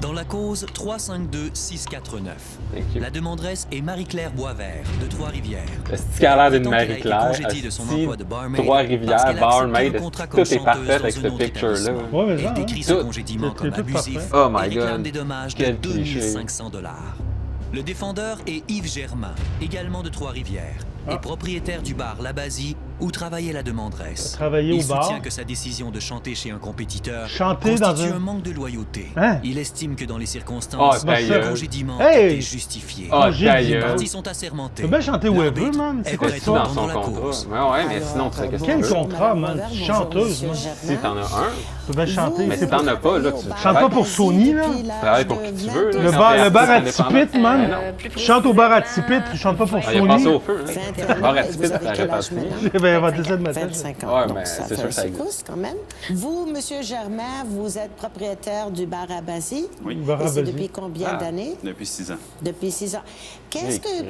Dans la cause 352-649, la demanderesse est Marie-Claire Boisvert de Trois-Rivières. Est-ce qu'elle a l'air d'une Elle a été Marie-Claire? congédiée de son emploi de barmaid Trois-Rivières, barmaid, tout est chanteuse parfait dans avec un ce autre picture-là. établissement. Ouais, mais Elle genre, décrit hein. ce Tout. congédiement C'est comme tout abusif parfait. Oh my et réclame God. des dommages de Quel cliché. 2500 $. Le défendeur est Yves Germain, également de Trois-Rivières, et propriétaire du bar La Basie où travaillait la demanderesse. Travailler Il au bar. soutient que sa décision de chanter chez un compétiteur Chanter dans constitue un- un manque de loyauté. Hein? Il estime que dans les circonstances, Oh, ta le gueule. congédiement Hey! était justifié. Oh, J'ai ta dit, Les gueule. parties sont assermentées. Tu peux bien chanter où elle veut, L'arbitre man. C'est est quoi prêt ça? à Dans entendre son la contrat. cause. Ouais, mais sinon, tu sais qu'est-ce que Quel tu veux? contrat, man? Chanteuse, man. Si t'en as un, Tu peux bien chanter. mais si t'en as pas, là, tu Chante pas pour Sony, là. Tu travailles pour qui tu veux, là. Le Quand bar, t'es le bar à artiste Tipit, indépendant. man. Tu chantes au bar à Tipit, tu chantes pas pour Ah, il a passé Sony. au feu, hein. Bar à Tipit, t'arrêtes pas de finir. J'ai bien inventé ça de matin. 25 ans. Ouais, Donc, mais ça c'est fait sûr que ça un existe. secousse, quand même. Vous, M. Germain, vous êtes propriétaire du bar à Basie. Oui. Bar à Et c'est Basie. depuis combien Ah. d'années? Depuis 6 ans. Depuis 6 ans.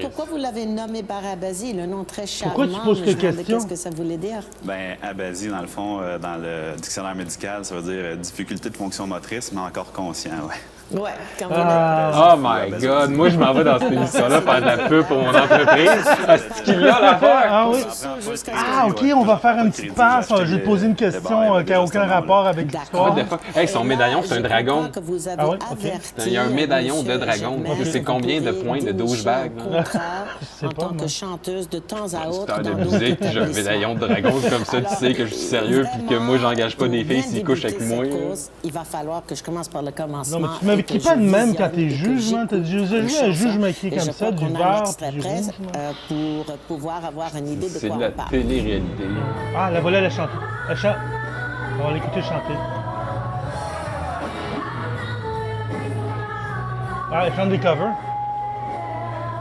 Pourquoi vous l'avez nommé bar à Basie? Le nom très charmant. Pourquoi tu poses mais ces je me demandais questions? Qu'est-ce que ça voulait dire? Ben, abasie, dans le fond, dans le dictionnaire médical, ça veut dire difficulté de fonction motrice, mais encore conscient, ouais. Ouais, quand vous Oh my God, moi je m'en vais dans cette émission-là faire de la pub pour mon entreprise. Est-ce qu'il a l'affaire? Ah oui. Ah, OK, on va faire une petite passe. Je vais te poser une question qui n'a aucun rapport avec l'histoire. What the fuck? Hey, son médaillon, c'est un dragon. Ah ouais? OK. Il y a un médaillon de dragon. C'est combien de points de douchebag, là? sais En pas, tant moi. que chanteuse de temps à autre. Star de dans musique, d'autres puis j'ai un médaillon de dragon, c'est comme ça, tu sais que je suis sérieux, puis que moi j'engage pas des filles s'ils couchent avec moi. Il va falloir que je commence par le commencement. Non, mais tu m'avais pas de même quand t'es juge, man. T'as déjà vu un juge maquillé Et je comme ça, crois du qu'on a bar, l'extrait puis du presse, rouge, man. pour pouvoir avoir une idée de C'est quoi de la on parle. télé-réalité. Ah, la voilà, elle a chanté. Elle chante. On va l'écouter chanter. Ah, elle chante des covers.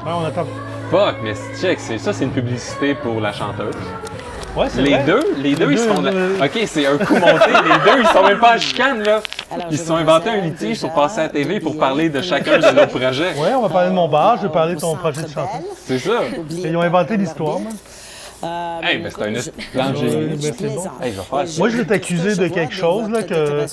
Ah, on attend. Fuck, mais check, c'est une publicité pour la chanteuse. Ouais, c'est Les vrai. deux, ils se font... deux, OK, c'est un coup monté, les deux, ils sont même pas en chicane, là. Alors, Ils je se sont vous inventés un réserve litige pour déjà passer à la TV pour des parler de billets chacun de nos projets. Ouais, on va parler de mon bar, je vais parler de ton au projet de Centre chanson. Bell. C'est ça. Oubliez Ils ont pas inventé de l'histoire, leur man. dire. Hey, mais c'est un plan Ouais, génie. ben, c'est bon. Hey, je vais faire ça. Moi, je vais t'accuser de quelque chose, là, que...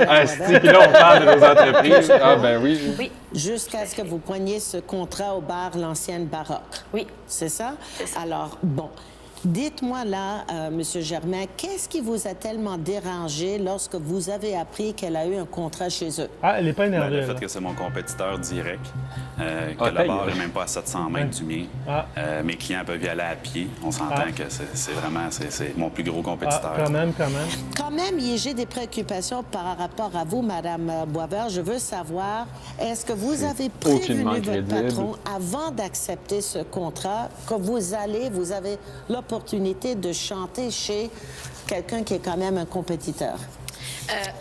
Ah, c'est puis là, on parle de nos entreprises. Ah, ben oui. Oui, Jusqu'à ce que vous preniez ce contrat au bar L'Ancienne Baroque. oui. C'est ça? C'est ça. Alors, bon. Dites-moi là, Monsieur Germain, qu'est-ce qui vous a tellement dérangé lorsque vous avez appris qu'elle a eu un contrat chez eux? Ah, elle est pas Ben, énervée, le là. fait que c'est mon compétiteur direct, que Ah, le ta bar gueule. n'est même pas à 700 mètres du mien. Ah. Mes clients peuvent y aller à pied. On s'entend Ah. que c'est vraiment c'est mon plus gros Ah, compétiteur. quand même, quand même. Quand même, j'ai des préoccupations par rapport à vous, Madame Boisvert. Je veux savoir, est-ce que vous avez prévenu aucunement votre crédible. patron avant d'accepter ce contrat que vous avez l'opportunité de chanter chez quelqu'un qui est quand même un compétiteur?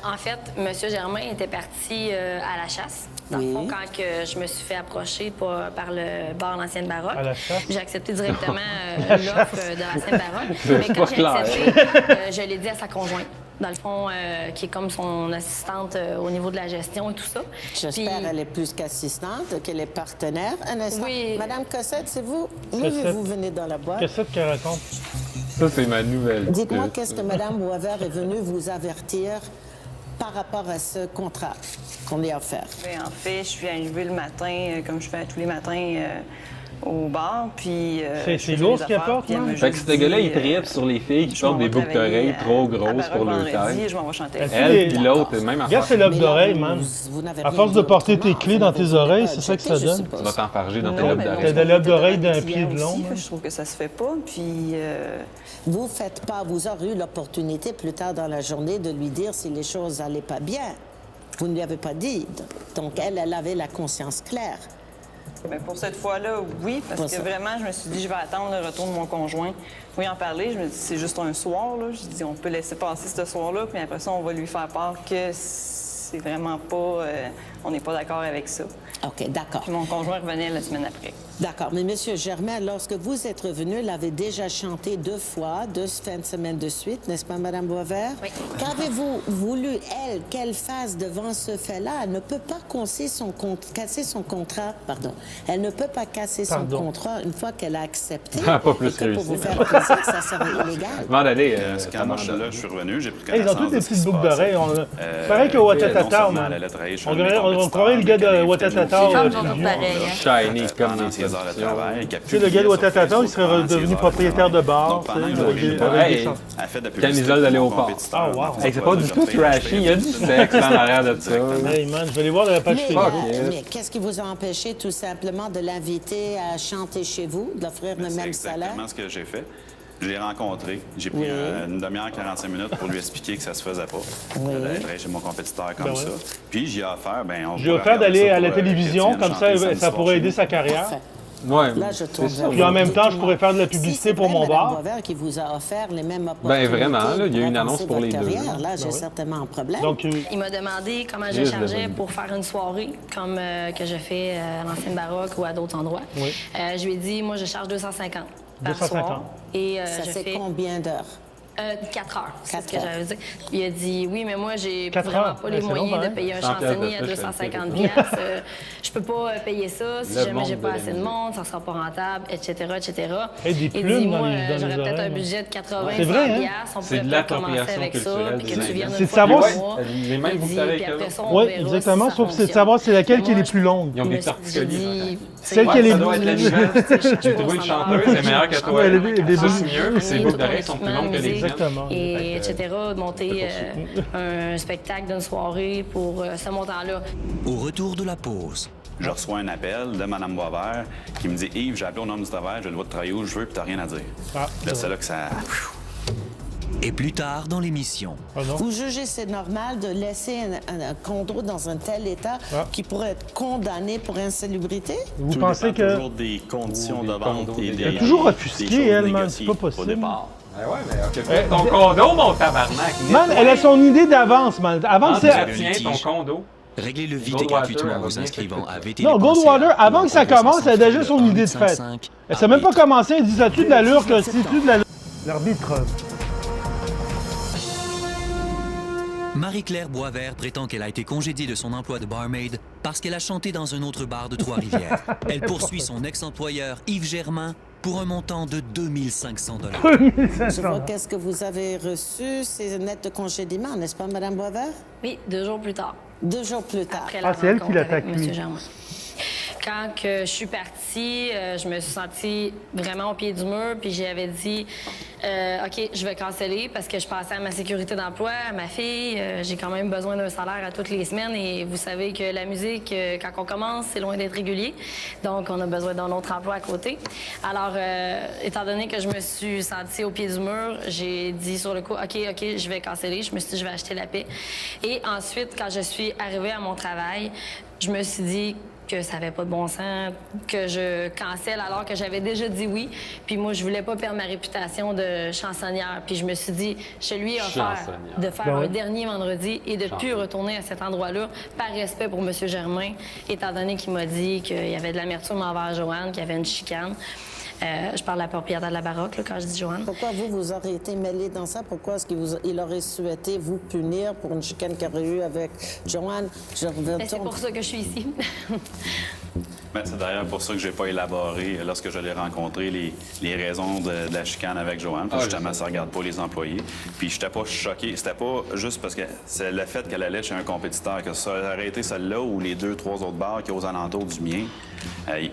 En fait, M. Germain était parti à la chasse. Dans Oui. le fond, quand que je me suis fait approcher par le bar L'Ancienne Baroque, À la chasse? j'ai accepté directement l'offre de L'Ancienne Baroque. C'est Mais pas quand j'ai clair. accepté, je l'ai dit à sa conjointe. Dans le fond, qui est comme son assistante au niveau de la gestion et tout ça. J'espère Puis- qu'elle est plus qu'assistante, qu'elle est partenaire. Un instant. Oui. Madame Cossette, c'est vous? Oui, Cossette. vous venez dans la boîte. Qu'est-ce qu'elle raconte? Ça, c'est ma nouvelle. Dites-moi, pute. qu'est-ce que Mme Boisvert est venue vous avertir par rapport à ce contrat qu'on lui a offert? Ben, en fait, je suis arrivée le matin, comme je fais tous les matins, au bar, puis... C'est je faisais lourd mes ce qu'il affaires, apporte, puis elle non? m'a Fait que juste ce gars-là, dit, il tripe sur les filles qui je m'en portent des vais boucles travailler d'oreilles trop à grosses Baroque pour leur vendredi, taille. Je m'en vais chanter. Est-ce Elle, puis D'accord. l'autre, même Regarde affaire. ces lobes Mais là, d'oreilles, vous- man. vous n'avez À rien force de dit porter autrement, tes clés vous dans n'avez tes pas oreilles, c'est ça que ça objecté, je donne? suppose. Tu vas t'enfarger dans tes Non, lobes mais non, T'as d'oreilles. des lobes d'oreilles d'un je pied de aussi, long, fait que là. Je trouve que ça se fait pas, puis... Vous faites pas, vous aurez eu l'opportunité plus tard dans la journée de lui dire si les choses n'allaient pas bien. Vous ne lui avez pas dit. Donc, elle avait la conscience claire. Ben, pour cette fois-là, oui, parce Pas que ça. vraiment, je me suis dit, je vais attendre le retour de mon conjoint pour y en parler. Je me dis, c'est juste un soir, là. Je dis, on peut laisser passer ce soir-là, puis après ça, on va lui faire part que c'est vraiment pas... on n'est pas d'accord avec ça. OK, d'accord. Puis mon conjoint revenait la semaine après. D'accord, mais Monsieur Germain, lorsque vous êtes revenu, elle avait déjà chanté 2 fois, 2 fins de semaine de suite, n'est-ce pas, Madame Boisvert? Oui. Qu'avez-vous voulu, elle, qu'elle fasse devant ce fait-là? Elle ne peut pas casser son contrat, pardon. Elle ne peut pas casser son contrat une fois qu'elle a accepté. Pas plus et que pour réussi. vous faire plaisir, ça serait illégal. Demande-aller. Quand moi, je suis revenu, j'ai pris Hey, ils ont connaissance toutes de des ce qui petites se boucles passait. d'oreilles. Pareil que Watatata, man. On croirait le gars de Watatata. Femmes sont toutes pareilles. Hein. Shiny comme dans des ses heures de travail. Tu sais, le gars de Watatata, il serait devenu propriétaire de bar. Donc, pendant tu que sais, j'avais mis le avec Hey. des chants. Elle fait de la publicité Camisole de pour mon léopard. compétiteur. Ah, wow. Hey, c'est pas du tout trashy, il y a du sexe en arrière de ça. Hey, man, je vais aller voir la page Mais, Facebook. mais qu'est-ce qui vous a empêché tout simplement de l'inviter à chanter chez vous, de l'offrir le C'est même salaire? exactement ce que j'ai fait. Je l'ai rencontré. J'ai pris une demi-heure, 45 minutes pour lui expliquer que ça se faisait pas. D'être chez mon compétiteur comme Ben ça. ouais. Puis j'ai offert, J'ai offert d'aller à la télévision, comme ça pourrait aider sa carrière. Parfait. Ouais, Là, je tourne c'est ça. vers Puis en vous. même temps, je pourrais faire de la Si publicité c'est pour vrai, mon Madame bar. Boisvert qui vous a offert les mêmes opportunités. vraiment, là, il y a eu une pour annonce avancer pour les votre deux. carrière. Là, j'ai oui. certainement un problème. Donc, Il m'a demandé comment je Juste chargeais de- pour faire une soirée, comme que je fais à l'ancienne baroque ou à d'autres endroits. Oui. Je lui ai dit, moi, je charge 250 par 250. soir. Et ça je fait fais combien d'heures? 4 heures, c'est ce 4 que j'avais dit. Puis il a dit, oui, mais moi, j'ai 4 vraiment heures? pas les Ouais, c'est long, moyens hein? de payer un 100 chansonnier à piastres de plus, 250 je piastres. Je peux pas payer ça si Le jamais monde j'ai pas de la assez de musique. monde, ça sera pas rentable, etc., etc. Et des Il plumes dit, dans moi, les- dans les j'aurais peut-être oreilles, un budget de 80, C'est 100 vrai, hein? piastres. On C'est pourrait de peut-être commencer l'appropriation avec ça, culturelle puis que des tu viennes C'est une de fois savoir par si- mois. Les mêmes Il vous dit, savez puis que- après ça, on oui, verra exactement. si ça Sauf que c'est de fonctionne. savoir c'est laquelle qui est Moi, les plus longues. Ils ont des J'ai torticolis. dit, Celle tu qui est sais, les Ça doit être la nouvelle. J'ai trouvé une chanteuse, elle est meilleure que toi. Ouais, elle est des Ça, c'est boucles. mieux, ses boucles d'oreilles sont plus longues que les musique, miennes. Exactement. Et etc. Monter un spectacle d'une soirée pour ce montant-là. Au retour de la pause, Je reçois un appel de Mme Boisvert qui me dit « Yves, j'ai appelé au nom du travail, j'ai le droit de travailler où je veux, puis t'as rien à dire. Ah, Là, c'est là que ça... et plus tard dans l'émission, Ah non? Vous jugez c'est normal de laisser un condo dans un tel état Ah. qui pourrait être condamné pour insalubrité? Vous Tout pensez dépend que... toujours des conditions Ou de des vente condos, et des- des Elle est toujours des offusquée, choses elle, man, négociées c'est pas possible. Au départ. Ah ouais, mais occupe ton condo, mon tabarnak. Man, elle a son idée d'avance, man. Avant que ça... Tiens ton condo. réglez le vide Goldwater, gratuitement elle va en vous bien inscrivant à VT. Non, Goldwater, avant que ça commence, elle a déjà son idée de fête. Elle s'est même pas commencé, elle dit ça tue de l'allure que c'est tu de l'allure. L'arbitre. Marie-Claire Boisvert prétend qu'elle a été congédiée de son emploi de barmaid parce qu'elle a chanté dans un autre bar de Trois-Rivières. Elle poursuit son ex-employeur Yves Germain pour un montant de 2500 Je vois qu'est-ce que vous avez reçu, c'est une lettre de congédiement, n'est-ce pas, Mme Boisvert? Oui, 2 jours plus tard. 2 jours plus tard. Après la Ah, c'est elle qui rencontre l'attaque, avec lui. M. Germain. Quand que je suis partie, je me suis sentie vraiment au pied du mur, puis j'avais dit OK, je vais canceller parce que je pensais à ma sécurité d'emploi, à ma fille. J'ai quand même besoin d'un salaire à toutes les semaines et vous savez que la musique, quand on commence, c'est loin d'être régulier. Donc, on a besoin d'un autre emploi à côté. Alors, étant donné que je me suis sentie au pied du mur, j'ai dit sur le coup OK, je vais canceller. Je me suis dit, je vais acheter la paix. Et ensuite, quand je suis arrivée à mon travail, je me suis dit que ça n'avait pas de bon sens, que je cancelle alors que j'avais déjà dit oui. Puis moi, je voulais pas perdre ma réputation de chansonnière. Puis je me suis dit, je lui ai offert Chansonnière. de faire Ben ouais. un dernier vendredi et de plus retourner à cet endroit-là par respect pour M. Germain, étant donné qu'il m'a dit qu'il y avait de l'amertume envers Joanne, qu'il y avait une chicane. Je parle de la propriétaire de la baroque, là, quand je dis Joanne. Pourquoi vous aurez été mêlé dans ça? Pourquoi est-ce qu'il aurait souhaité vous punir pour une chicane qu'il aurait eue avec Joanne? Je Ben, c'est retourne. pour ça que je suis ici. Ben, c'est d'ailleurs pour ça que j'ai pas élaboré, lorsque je l'ai rencontré, les raisons de la chicane avec Joanne. Parce que justement, ça regarde pas les employés. Puis j'étais pas choqué. C'était pas juste parce que c'est le fait qu'elle allait chez un compétiteur, que ça aurait été celle-là ou les 2-3 autres bars qui aux alentours du mien.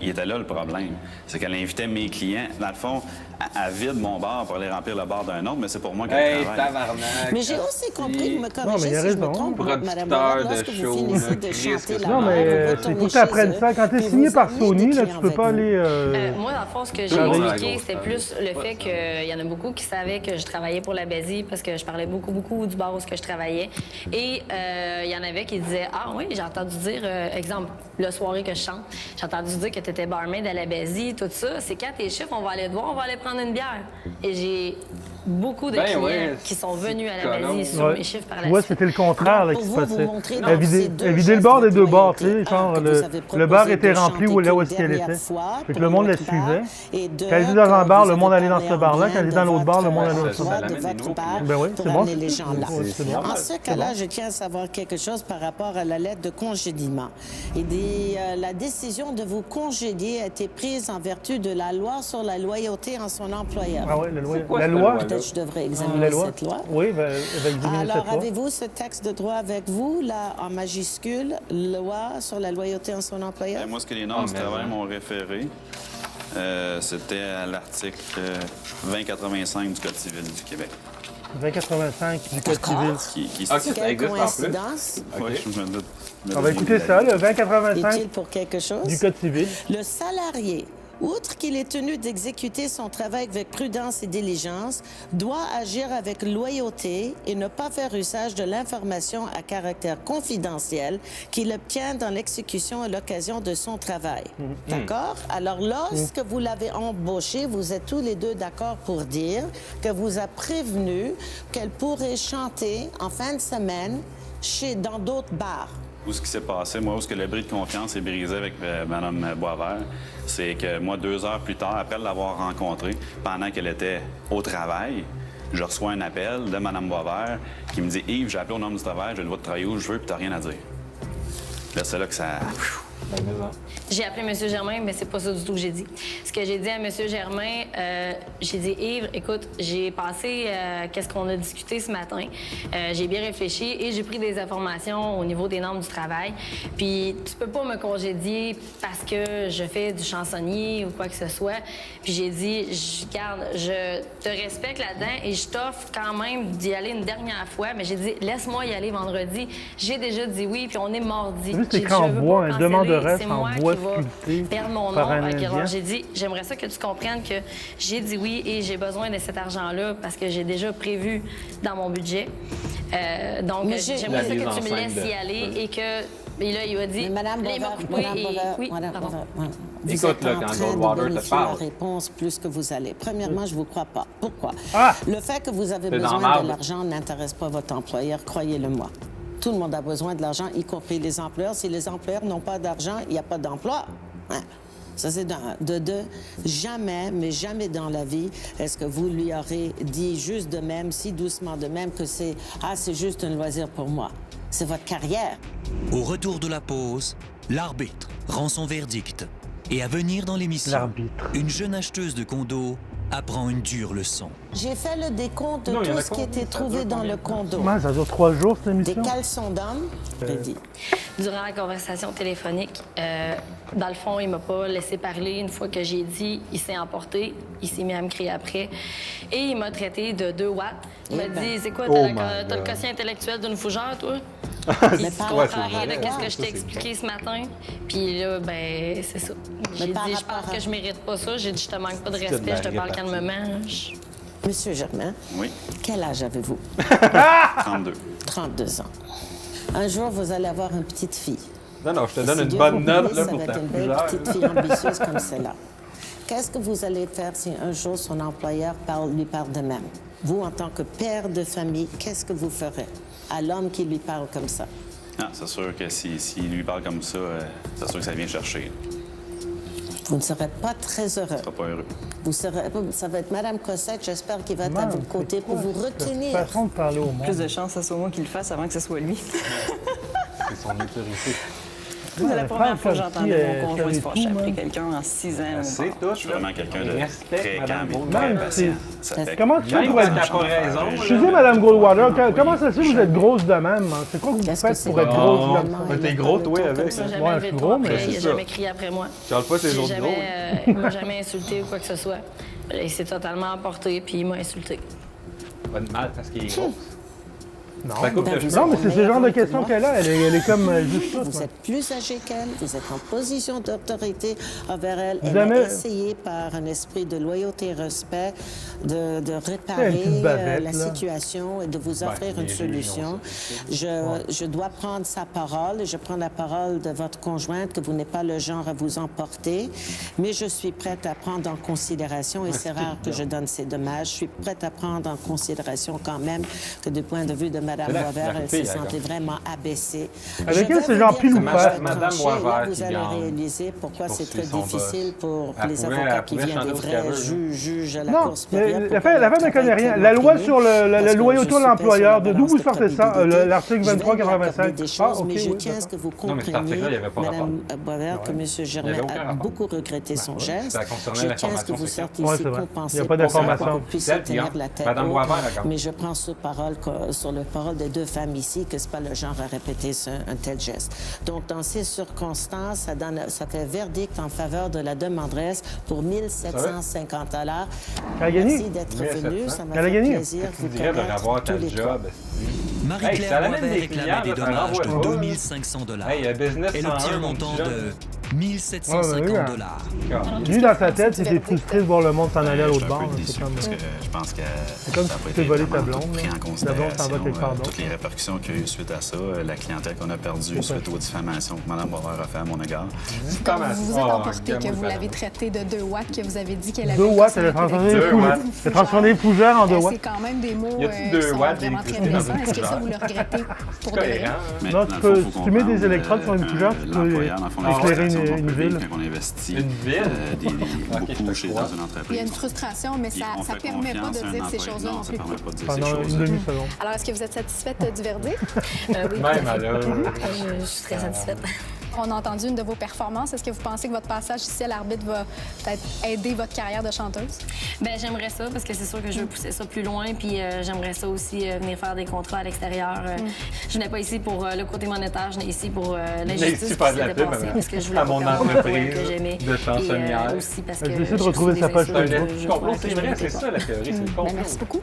Il était là le problème. C'est qu'elle invitait mes clients. Dans le fond, elle vide mon bar pour aller remplir le bar d'un autre, mais c'est pour moi qu'elle Hey, travaille. tabarnak. Mais j'ai aussi compris, vous me Non, mais il corrigez a si je me raison. trompe, Mme Producteur Boisvert, de lorsque vous show, finissez là, de Chris, chanter la Non, mort, mais vous c'est retournez faut que tu chez apprennes eux, ça. Quand t'es puis signé vous par amenez Sony, des là, clients tu peux pas avec vous. aller... Moi, dans le fond, ce que j'ai Tout le monde a la expliqué, grosse c'était tête. plus le fait qu'il y en a beaucoup qui savaient que je travaillais pour la Bézie parce que je parlais beaucoup du bar où je travaillais. Et il y en avait qui disaient « Ah oui, j'ai entendu dire, exemple, le soirée que je chante, j'ai entendu dire que tu étais barmaid à la Bézie, tout ça. C'est quand tes chiffres, on va aller te voir, on va aller prendre une bière. » Et j'ai beaucoup de Ben clients ouais, qui sont venus à la colon. Mazie sur Ouais. mes chiffres par la Ouais, suite. c'était le contraire là, Pour qui se vous, vous passait. montrez Elle dans ces vidait, deux elle vidait le gestes bord de des deux bords, tu sais, loyauté. genre Un, que vous avez le bar proposé était de rempli chanter où là où qu'une est-ce qu'elle dernière était. fois Fait que pour le monde la notre bar. suivait. Et deux, Quand elle était dans un que bar, vous le monde avez allait dans parlé ce bar-là. en Quand elle était bien dans l'autre de bar, le monde votre allait dans ce emploi, bar. de votre bar Ben oui, pour c'est bon. amener les gens là. C'est bon. En ce cas-là, je tiens à savoir quelque chose par rapport à la lettre de congédiement. Il dit la décision de vous congédier a été prise en vertu de la loi sur la loyauté en son employeur. Ah oui, la loi. quoi, La cette loi. loi-là? Peut-être que je devrais La examiner loi. cette loi. Oui, elle va examiner Alors, cette loi. avez-vous ce texte de droit avec vous, là, en majuscule, loi sur la loyauté en son employeur? Moi, ce que les normes du travail m'ont référé, c'était à l'article 2085 du Code civil du Québec. 2085 du Code D'accord. civil. Qui Ok, stipule- ça Quelle existe en plus. coïncidence? Ouais, je me doute. On va écouter ça, le Est-il 2085 pour quelque chose? du Code civil. Le salarié, outre qu'il est tenu d'exécuter son travail avec prudence et diligence, doit agir avec loyauté et ne pas faire usage de l'information à caractère confidentiel qu'il obtient dans l'exécution à l'occasion de son travail. D'accord? Alors, lorsque vous l'avez embauché, vous êtes tous les deux d'accord pour dire que vous a prévenu qu'elle pourrait chanter en fin de semaine dans d'autres bars. Où ce qui s'est passé, moi, où ce que le bris de confiance est brisé avec Mme Boisvert, c'est que moi, 2 heures plus tard, après l'avoir rencontrée, pendant qu'elle était au travail, je reçois un appel de Mme Boisvert qui me dit « Yves, j'ai appelé au nom du travail, j'ai le droit de travailler où je veux, puis t'as rien à dire. » Là, c'est là que ça... J'ai appelé M. Germain, mais c'est pas ça du tout que j'ai dit. Ce que j'ai dit à M. Germain, j'ai dit, Yves, écoute, j'ai passé qu'est-ce qu'on a discuté ce matin. J'ai bien réfléchi et j'ai pris des informations au niveau des normes du travail. Puis tu peux pas me congédier parce que je fais du chansonnier ou quoi que ce soit. Puis j'ai dit, garde, je te respecte là-dedans et je t'offre quand même d'y aller une dernière fois. Mais j'ai dit, laisse-moi y aller vendredi. J'ai déjà dit oui, puis on est mardi. Juste J'ai écrit en dit, je veux bois, pas un canceller, demanderesse c'est en moi bois qui va sculpté perdre mon nom. par un Ok, Indien. alors j'ai dit, j'aimerais ça que tu comprennes que j'ai dit oui et j'ai besoin de cet argent-là parce que j'ai déjà prévu dans mon budget. Donc, Mais j'aimerais ça La que mise tu me en laisses scène y de- aller et que... Et là, il m'a dit... Mais Madame là, il m'a Boisvert, coupé Madame et- Boisvert, oui, Madame pardon. Boisvert, voilà. Vous Écoute, êtes là, en quand train Goldwater de te bonifier parle. la réponse plus que vous allez. Premièrement, je vous crois pas. Pourquoi? Ah! Le fait que vous avez T'es dans besoin marde. de l'argent n'intéresse pas votre employeur, croyez-le-moi. Tout le monde a besoin de l'argent, y compris les employeurs. Si les employeurs n'ont pas d'argent, il n'y a pas d'emploi. Hein? Ça, c'est d'un. De deux, jamais, mais jamais dans la vie, est-ce que vous lui aurez dit juste de même, si doucement de même, que c'est juste un loisir pour moi. C'est votre carrière. Au retour de la pause, l'arbitre rend son verdict. Et à venir dans l'émission, L'arbitre. une jeune acheteuse de condo apprend une dure leçon. J'ai fait le décompte de Non, il y en tout a ce qui combien? était Ça trouvé dure dans combien le de temps? condo. Ouais, ça dure 3 jours, cette Des émission. caleçons d'hommes, prédit. Durant la conversation téléphonique, dans le fond, il m'a pas laissé parler. Une fois que j'ai dit, il s'est emporté. Il s'est mis à me crier après. Et il m'a traité de 2 watts. Il m'a Eh ben. dit, c'est quoi, Oh t'as my le God. quotient intellectuel d'une fougère, toi? Mais Tu par comprends rapport rien de à qu'est-ce quoi? que je t'ai expliqué ce matin. Puis là, ben, c'est ça. J'ai dit, par je rapport pense à- que je mérite pas ça. J'ai dit, je te manque pas de de respect, la je te parle répartie. calmement. Monsieur Germain, Oui, quel âge avez-vous? 32. 32 ans. Un jour, vous allez avoir une petite fille. Non, non, je te Et donne si une Dieu bonne vous note bénisse là, pour avec ta une belle fougère. petite fille ambitieuse comme celle-là. Qu'est-ce que vous allez faire si un jour son employeur lui parle de même? Vous, en tant que père de famille, qu'est-ce que vous ferez à l'homme qui lui parle comme ça? Ah, c'est sûr que s'il lui parle comme ça, c'est sûr que ça vient chercher. Vous ne serez pas très heureux. Il sera pas heureux. Ça va être Madame Cossette, j'espère, qui va être à Man, votre côté c'est pour quoi vous cette retenir. façon de parler au monde. Plus de chance, ça soit moi qui le fasse avant que ce soit lui. C'est son autorité. C'est la Ouais, première fois que comme j'entendais si, mon conjoint elle se est fâcher tout, après man. quelqu'un en 6 ans. C'est tout. Je suis vraiment quelqu'un de Respect, très Madame calme et Goldwater. très Man, patient. Ça fait Comment tu fais Même pour quand être... t'as pas raison. Excusez, Madame Goldwater, comment ça se fait que vous êtes grosse de même? Hein? C'est quoi que vous Qu'est-ce que faites c'est pour être que grosse Oh, de même? mais t'es gros, toi, avec. Il m'a jamais Ouais, levé je suis le gros, ton mais après, c'est il a ça. jamais crié après moi. Charles pas tes J'ai autres jamais, gros. il m'a jamais insulté ou quoi que ce soit. Il s'est totalement emporté, puis il m'a insulté. Pas de mal parce qu'il est gros. Non. Ça coupe Ben, de vous cheveux. Non, mais êtes c'est ce genre de meilleur questions que qu'elle a. Elle est comme juste ça. Vous êtes plus âgé qu'elle, vous êtes en position d'autorité envers elle. Elle Jamais- a essayé par un esprit de loyauté et respect de réparer Elle est une bavette, la là. situation et de vous offrir les une juges, solution. Je dois prendre sa parole et je prends la parole de votre conjointe que vous n'êtes pas le genre à vous emporter, mais je suis prête à prendre en considération, et c'est rare que je donne ces dommages, je suis prête à prendre en considération quand même que du point de vue de Mme C'est la Boisvert, elle fille, s'est elle, sentie vraiment abaissée. Avec Je elle, vais c'est vous genre dire pile ou comment face. je vais Madame trancher, Boisvert là, vous qui allez gagne, réaliser pourquoi qui c'est très poursuit son difficile pour Elle les pourrait- avocats elle qui pourrait viennent des changer ce vrais qu'elle veut, juges à la Non, Cour supérieure. mais pourquoi la femme, leur elle connaît travail rien. est La loi tellement sur pénible, la parce que loyauté je de suis l'employeur, pas sur la d'où vous balance de sortez ça? probabilité. L'article Je vais lui accorder 2385. des choses, Ah, OK, mais je oui, tiens à ce d'accord. que vous Non, mais cet article-là, compreniez, il y avait pas rapport. Mme Boisvert, que M. Il y Germain avait aucun a rapport. beaucoup regretté son geste. Ça concernait Je tiens à ce que l'information vous sexuelle. sortiez Ouais, ici c'est vrai. compensé Il y a pas pour d'information. que vous puissiez Peut-être, tenir regarde. la tête Madame haute. Boisvert, regarde. Mais je prends sur le parole des deux femmes ici que c'est pas le genre à répéter un tel geste. Donc, dans ces circonstances, ça fait verdict en faveur de la demanderesse pour 1 750 $. Elle a gagné? Merci d'être venu. Ça m'a Elle a fait gagné. plaisir de Tu vous dirais de connaître revoir ta tous les trois. job. Hey, ça Marie-Claire amène Boisvert des clients, réclamait des là, ça dommages l'envoie de pas. 2500 $. Hey, business Elle 101, obtient un mon montant petit de jeune. 1750 $. Lui, dans sa tête, il était frustré de voir le monde s'en aller à Je l'autre suis un bord. peu C'est déçu comme... parce que je pense que C'est comme ça a si pas tu t'es été volé vraiment ta blonde, tout pris là. en Ta blonde considération. s'en va quelque part d'autre. Toutes les répercussions qu'il y a eu suite à ça, la clientèle qu'on a perdue suite aux diffamations que Mme Boisvert a fait à mon égard. Comment Vous vous ça? êtes Oh, emporté que regarde-moi vous ça. l'avez traité de 2 watts, que vous avez dit qu'elle avait 2 watts, elle a cassé transformé avec les Deux fougères. watts. Elle a transformé les fougères en 2 watts. C'est quand même des mots Y a-t-il qui 2 sont watts vraiment très d'électricité dans blessants. une Est-ce que ça, fougère? vous le regrettez pour de C'est vrai? correct, hein? Mais Non, dans tu le peux- fond, faut si tu mets des comprendre, électrodes sur une fougère, tu peux l'employeur, dans le fond, éclairer l'exploitation une publique, ville. quand on investit Une ville? beaucoup je te dans crois. une entreprise. Il y a une frustration, mais Puis ça on ne fait permet pas confiance de à un dire ces employé. choses-là Non, non ça plus. permet pas de dire ces Pendant une choses-là. demi-seconde. Alors, est-ce que vous êtes satisfaite du verdict? Oui, Même à l'heure. je suis très satisfaite. On a entendu une de vos performances. Est-ce que vous pensez que votre passage ici à l'arbitre va peut-être aider votre carrière de chanteuse? Ben j'aimerais ça parce que c'est sûr que je veux pousser ça plus loin puis j'aimerais ça aussi venir faire des contrats à l'extérieur. Je n'ai pas ici pour le côté monétaire, je n'ai ici pour l'injustice ici qui faire de la s'est pub passée parce que je voulais à pas mon perdre mon entreprise poème que j'aimais de chansonnière. et aussi parce que Elle essaie de j'ai retrouver reçu sa des page insultes, Facebook. je Complot, crois que c'est je vrai, méritais c'est pas. ça la théorie, c'est le Ben, complot. merci beaucoup.